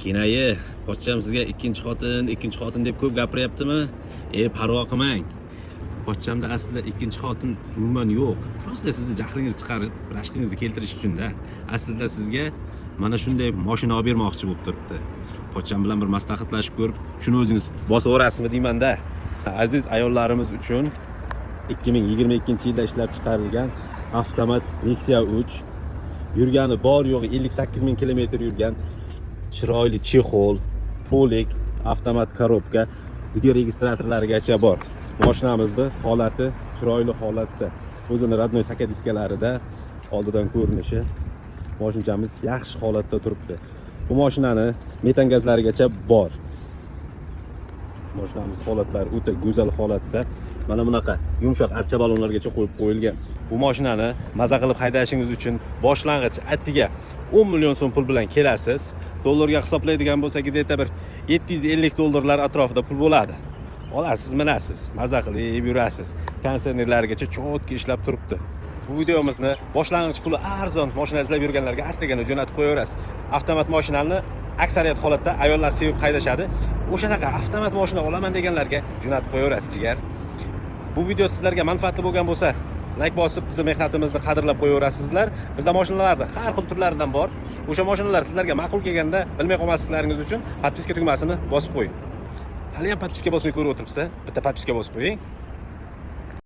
Kenayi, pochcham sizga ikkinchi xotin deb ko'p gapiryaptimi? Parvo qilmang. Pochchamda aslida ikkinchi xotin umuman yo'q. Prosta sizni jahlingizni chiqarib, rashqingizni keltirish uchun-da. Aslida sizga mana shunday mashina olib bermoqchi bo'lib turibdi. Pochcham bilan bir maslahatlashib ko'rib, shuni o'zingiz bosib o'rasizmi deyman-da. Aziz ayollarimiz uchun 2022-yilda ishlab chiqarilgan avtomat Nexia 3 yurgani bor yo'g'i 58 ming kilometr yurgan chiroyli chexol, polik, avtomat korobka, video registratorlarigacha bor. Mashinamizning holati chiroyli holatda. O'zini radnoy sakadiskalarida oldidan ko'rinishi mashinamiz yaxshi holatda turibdi. Bu mashinani metan gazlarigacha bor. Mashinamiz holatlari o'ta go'zal holatda. Mana bunaqa yumshoq archa balonlargacha qo'yib qo'yilgan. Bu mashinani maza qilib haydashingiz uchun boshlang'ich attiga 10 million so'm pul bilan kelasiz. Dollarga hisoblaydigan bo'lsak, где-то bir 750 dollarlar atrofida pul bo'ladi. Olasiz, minasiz, maza qilib yurasiz. Konsernerlargacha cho'tki ishlab turibdi. Bu videomizni boshlang'ich puli arzon mashina izlab yurganlarga astagina jo'natib qo'yaverasiz. Avtomat mashinani aksariyat holatda ayollar sevib haydashadi. O'shanaqa avtomat mashina olaman deganlarga jo'natib qo'yaverasiz, jigar. Bu video sizlarga manfaatli bo'lgan bo'lsa, like bosib, bizning mehnatimizni qadrlab qo'yaverasizlar. Bizda mashinalarda har xil turlaridan bor. O'sha mashinalar sizlarga ma'qul kelganda bilmay qolmasliklaringiz uchun podpiska tugmasini bosib qo'ying. Hali ham podpiska bosmay ko'rib o'tiribsa, bitta podpiska bosib qo'ying.